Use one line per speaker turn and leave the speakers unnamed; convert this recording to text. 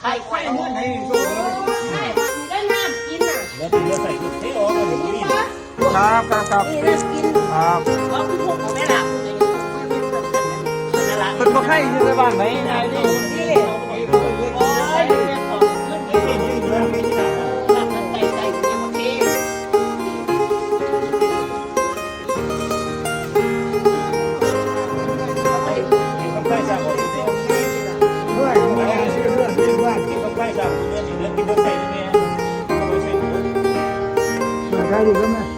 ข่ไข่เมื่อไหร่โซ่ได้น้ำกินอ่ะแล้วกินแล้วใส่ถุงเทออกมาเดี๋ยวนี้ครับ
นี่น่ากิน
ครับก็คือพวกผมไม่หลับ
เป็นบ่ไข่อยู่ในบ้านไหนนายนี่
นี่โอ้ยเนี่ยของขึ้นไปนี่เรื่องไม่ใช่หลับใจใจยังโอเค
ใกล้จากคนที่เมื่อไหร่ชื่อเรื่องที่ว่าที่ใกล้จากคนนี้แล้วกินแล้วใส่เนี่ยไม่ใช่ใครดีก็ไม่